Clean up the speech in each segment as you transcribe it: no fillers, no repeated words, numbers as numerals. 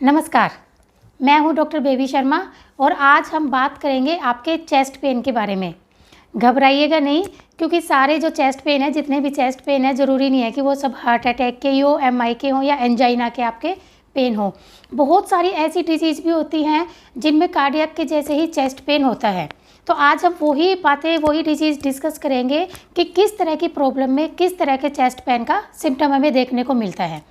नमस्कार, मैं हूं डॉक्टर बेबी शर्मा और आज हम बात करेंगे आपके चेस्ट पेन के बारे में। घबराइएगा नहीं, क्योंकि सारे जो चेस्ट पेन है, जितने भी चेस्ट पेन है, ज़रूरी नहीं है कि वो सब हार्ट अटैक के ही हो, एमआई के हों या एंजाइना के आपके पेन हो। बहुत सारी ऐसी डिजीज़ भी होती हैं जिनमें कार्डियक के जैसे ही चेस्ट पेन होता है। तो आज हम वही डिजीज़ डिस्कस करेंगे कि किस तरह की प्रॉब्लम में किस तरह के चेस्ट पेन का सिम्टम हमें देखने को मिलता है।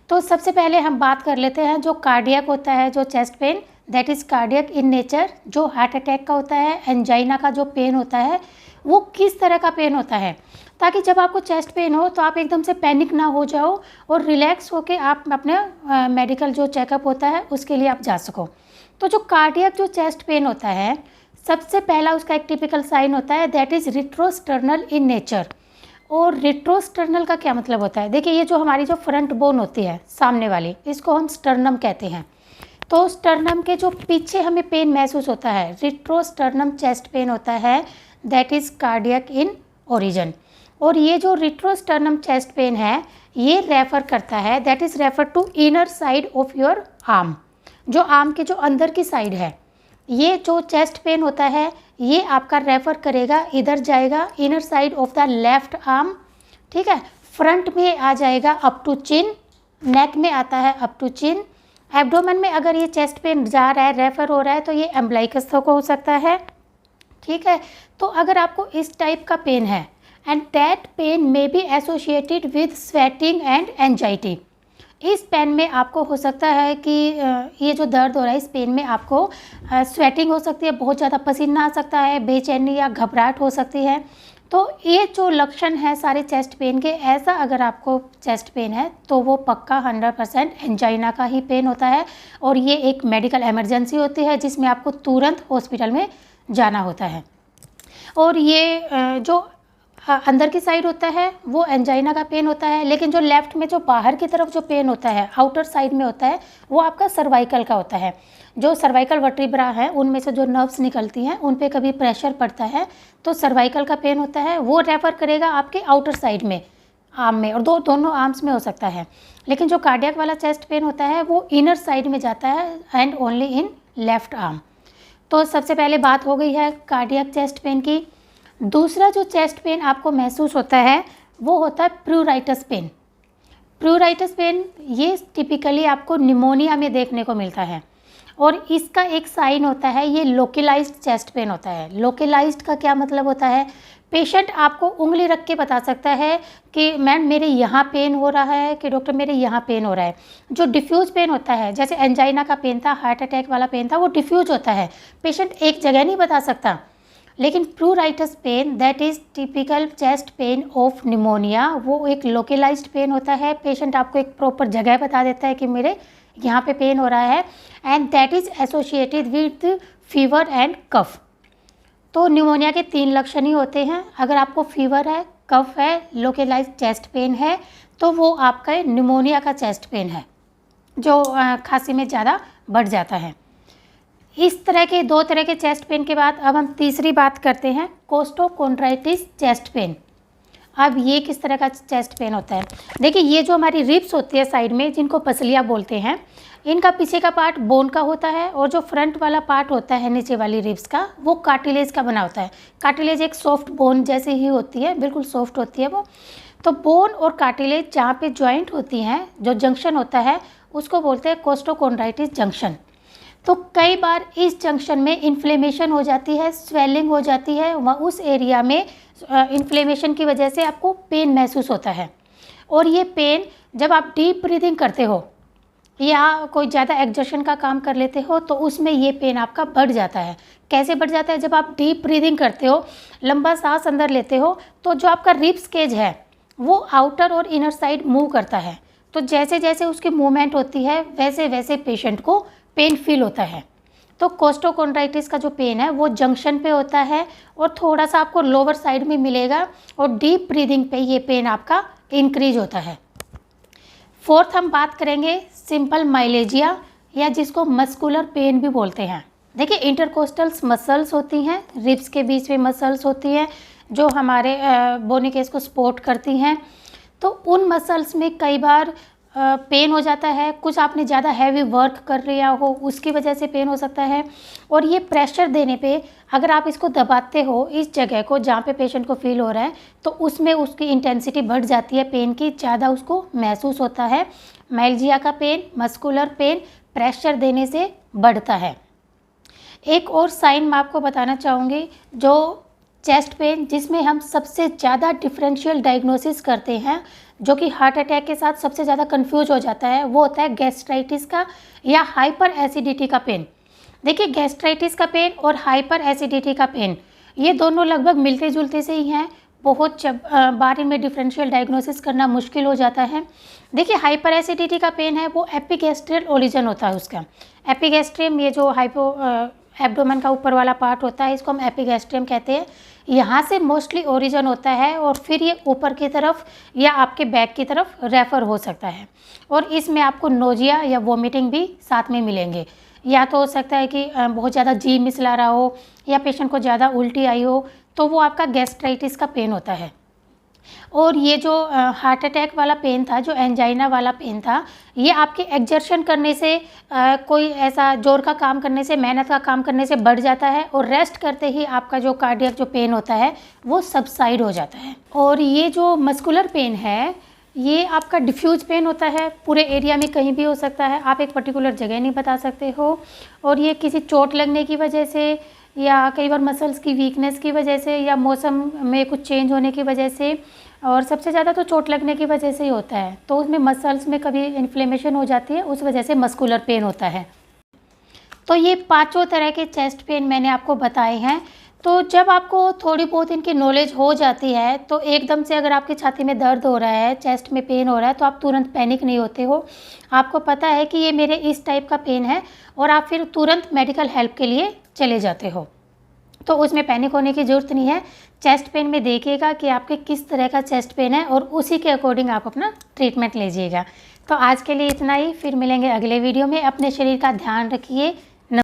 तो सबसे पहले हम बात कर लेते हैं जो कार्डियक होता है, जो chest pain, that is cardiac in nature. जो हार्ट अटैक का होता है, एंजाइना का जो पेन होता है, वो किस तरह का पेन होता है, ताकि जब आपको चेस्ट पेन हो तो आप एकदम से पैनिक ना हो जाओ और रिलैक्स होकर आप अपने मेडिकल जो चेकअप होता है उसके लिए आप जा सको। तो जो कार्डियक जो चेस्ट पेन होता है, सबसे पहला उसका एक टिपिकल साइन होता है, दैट इज़ रिट्रोस्टर्नल इन नेचर। और रिट्रोस्टर्नल का क्या मतलब होता है? देखिए, ये जो हमारी जो फ्रंट बोन होती है सामने वाली, इसको हम स्टर्नम कहते हैं। तो स्टर्नम के जो पीछे हमें पेन महसूस होता है, रिट्रोस्टर्नम चेस्ट पेन होता है, that is cardiac in origin. और ये जो रिट्रोस्टर्नम चेस्ट पेन है, ये रेफ़र करता है, that is refer to inner side of your arm. जो आर्म के जो अंदर की साइड है, ये जो चेस्ट पेन होता है, ये आपका रेफ़र करेगा, इधर जाएगा inner side of the left arm, ठीक है। फ्रंट में आ जाएगा अप टू चिन, नेक में आता है अप टू चिन। एब्डोमेन में अगर ये चेस्ट पेन जा रहा है, रेफ़र हो रहा है, तो ये एम्ब्लाइकस को हो सकता है, ठीक है। तो अगर आपको इस टाइप का पेन है, and that pain may be associated with sweating and anxiety, इस पेन में आपको हो सकता है कि ये जो दर्द हो रहा है, इस पेन में आपको स्वेटिंग हो सकती है, बहुत ज़्यादा पसीना आ सकता है, बेचैनी या घबराहट हो सकती है। तो ये जो लक्षण है सारे चेस्ट पेन के, ऐसा अगर आपको चेस्ट पेन है तो वो पक्का 100% एंजाइना का ही पेन होता है, और ये एक मेडिकल इमरजेंसी होती है जिसमें आपको तुरंत हॉस्पिटल में जाना होता है। और ये जो अंदर की साइड होता है वो एंजाइना का पेन होता है, लेकिन जो लेफ़्ट में जो बाहर की तरफ जो पेन होता है, आउटर साइड में होता है, वो आपका सर्वाइकल का होता है। जो सर्वाइकल वर्टिब्रा है, उनमें से जो नर्व्स निकलती हैं, उन पे कभी प्रेशर पड़ता है तो सर्वाइकल का पेन होता है, वो रेफ़र करेगा आपके आउटर साइड में, आर्म में, और दोनों आर्म्स में हो सकता है। लेकिन जो कार्डियक वाला चेस्ट पेन होता है वो इनर साइड में जाता है and only in left arm. तो सबसे पहले बात हो गई है कार्डियक चेस्ट पेन की। दूसरा जो चेस्ट पेन आपको महसूस होता है वो होता है प्लूराइटिस पेन। प्लूराइटिस पेन ये टिपिकली आपको निमोनिया में देखने को मिलता है, और इसका एक साइन होता है, ये लोकलाइज्ड चेस्ट पेन होता है। लोकलाइज्ड का क्या मतलब होता है? पेशेंट आपको उंगली रख के बता सकता है कि मैम मेरे यहाँ पेन हो रहा है, कि डॉक्टर मेरे यहाँ पेन हो रहा है। जो डिफ्यूज़ पेन होता है, जैसे एंजाइना का पेन था, हार्ट अटैक वाला पेन था, वो डिफ्यूज होता है, पेशेंट एक जगह नहीं बता सकता। लेकिन pleuritis pain, that is typical chest pain of pneumonia, वो एक लोकलाइज्ड पेन होता है। पेशेंट आपको एक प्रॉपर जगह बता देता है कि मेरे यहाँ पे पेन हो रहा है, and that is associated with fever and cough. तो निमोनिया के 3 लक्षण ही होते हैं। अगर आपको फीवर है, कफ है, लोकलाइज्ड चेस्ट पेन है, तो वो आपका निमोनिया का चेस्ट पेन है, जो खांसी में ज़्यादा बढ़ जाता है। इस तरह के 2 तरह के चेस्ट पेन के बाद अब हम तीसरी बात करते हैं, कोस्टोकोंड्राइटिस चेस्ट पेन। अब ये किस तरह का चेस्ट पेन होता है? देखिए, ये जो हमारी रिब्स होती है साइड में, जिनको पसलियाँ बोलते हैं, इनका पीछे का पार्ट बोन का होता है, और जो फ्रंट वाला पार्ट होता है नीचे वाली रिब्स का, वो कार्टिलेज का बना होता है। कार्टिलेज एक सॉफ्ट बोन जैसे ही होती है, बिल्कुल सॉफ्ट होती है वो। तो बोन और कार्टिलेज जहाँ पे जॉइंट होती हैं, जो जंक्शन होता है, उसको बोलते हैं कोस्टोकोंड्राइटिस जंक्शन। तो कई बार इस जंक्शन में इन्फ्लेमेशन हो जाती है, स्वेलिंग हो जाती है, वह उस एरिया में इन्फ्लेमेशन की वजह से आपको पेन महसूस होता है। और ये पेन जब आप डीप ब्रीदिंग करते हो या कोई ज़्यादा एक्जर्शन का काम कर लेते हो, तो उसमें ये पेन आपका बढ़ जाता है। कैसे बढ़ जाता है? जब आप डीप ब्रीदिंग करते हो, लंबा सांस अंदर लेते हो, तो जो आपका रिब्स केज है वो आउटर और इनर साइड मूव करता है। तो जैसे जैसे उसकी मूवमेंट होती है, वैसे वैसे पेशेंट को पेन फील होता है। तो कोस्टोकोंड्राइटिस का जो पेन है वो जंक्शन पे होता है, और थोड़ा सा आपको लोअर साइड में मिलेगा, और डीप ब्रीदिंग पे ये पेन आपका इंक्रीज होता है। फोर्थ हम बात करेंगे सिंपल माइलेजिया, या जिसको मस्कुलर पेन भी बोलते हैं। देखिए, इंटरकोस्टल्स मसल्स होती हैं, रिब्स के बीच में मसल्स होती हैं जो हमारे बोनिकेस को सपोर्ट करती हैं। तो उन मसल्स में कई बार पेन हो जाता है, कुछ आपने ज़्यादा हैवी वर्क कर लिया हो उसकी वजह से पेन हो सकता है। और ये प्रेशर देने पे अगर आप इसको दबाते हो इस जगह को जहाँ पे पेशेंट को फील हो रहा है, तो उसमें उसकी इंटेंसिटी बढ़ जाती है, पेन की ज़्यादा उसको महसूस होता है। माइल्जिया का पेन, मस्कुलर पेन प्रेशर देने से बढ़ता है। एक और साइन मैं आपको बताना चाहूँगी, जो चेस्ट पेन जिसमें हम सबसे ज़्यादा डिफरेंशियल डायग्नोसिस करते हैं, जो कि हार्ट अटैक के साथ सबसे ज़्यादा कंफ्यूज हो जाता है, वो होता है गैस्ट्राइटिस का या हाइपर एसिडिटी का पेन। देखिए, गैस्ट्राइटिस का पेन और हाइपर एसिडिटी का पेन ये दोनों लगभग मिलते जुलते से ही हैं। बहुत बार इनमें डिफरेंशियल डायग्नोसिस करना मुश्किल हो जाता है। देखिए, हाइपर एसिडिटी का पेन है वो एपिगैस्ट्रियल ओरिजिन होता है उसका। एपिगैस्ट्रियम, ये जो एब्डोमेन का ऊपर वाला पार्ट होता है, इसको हम एपिगैस्ट्रियम कहते हैं। यहाँ से मोस्टली ओरिजिन होता है और फिर ये ऊपर की तरफ या आपके बैक की तरफ रेफ़र हो सकता है। और इसमें आपको नोजिया या वोमिटिंग भी साथ में मिलेंगे। या तो हो सकता है कि बहुत ज़्यादा जी मिसला रहा हो या पेशेंट को ज़्यादा उल्टी आई हो, तो वो आपका गैस्ट्राइटिस का पेन होता है। और ये जो हार्ट अटैक वाला पेन था, जो एंजाइना वाला पेन था, ये आपके एक्जर्शन करने से, कोई ऐसा जोर का काम करने से, मेहनत का काम करने से बढ़ जाता है और रेस्ट करते ही आपका जो कार्डियक जो पेन होता है वो सबसाइड हो जाता है। और ये जो मस्कुलर पेन है ये आपका डिफ्यूज पेन होता है, पूरे एरिया में कहीं भी हो सकता है, आप एक पर्टिकुलर जगह नहीं बता सकते हो। और ये किसी चोट लगने की वजह से या कई बार मसल्स की वीकनेस की वजह से या मौसम में कुछ चेंज होने की वजह से, और सबसे ज़्यादा तो चोट लगने की वजह से ही होता है, तो उसमें मसल्स में कभी इन्फ्लेमेशन हो जाती है, उस वजह से मस्कुलर पेन होता है। तो ये पांचों तरह के चेस्ट पेन मैंने आपको बताए हैं। तो जब आपको थोड़ी बहुत इनकी नॉलेज हो जाती है, तो एकदम से अगर आपकी छाती में दर्द हो रहा है, चेस्ट में पेन हो रहा है, तो आप तुरंत पैनिक नहीं होते हो। आपको पता है कि ये मेरे इस टाइप का पेन है और आप फिर तुरंत मेडिकल हेल्प के लिए चले जाते हो। तो उसमें पैनिक होने की ज़रूरत नहीं है। चेस्ट पेन में देखिएगा कि आपके किस तरह का चेस्ट पेन है और उसी के अकॉर्डिंग आप अपना ट्रीटमेंट लीजिएगा। तो आज के लिए इतना ही, फिर मिलेंगे अगले वीडियो में। अपने शरीर का ध्यान रखिए,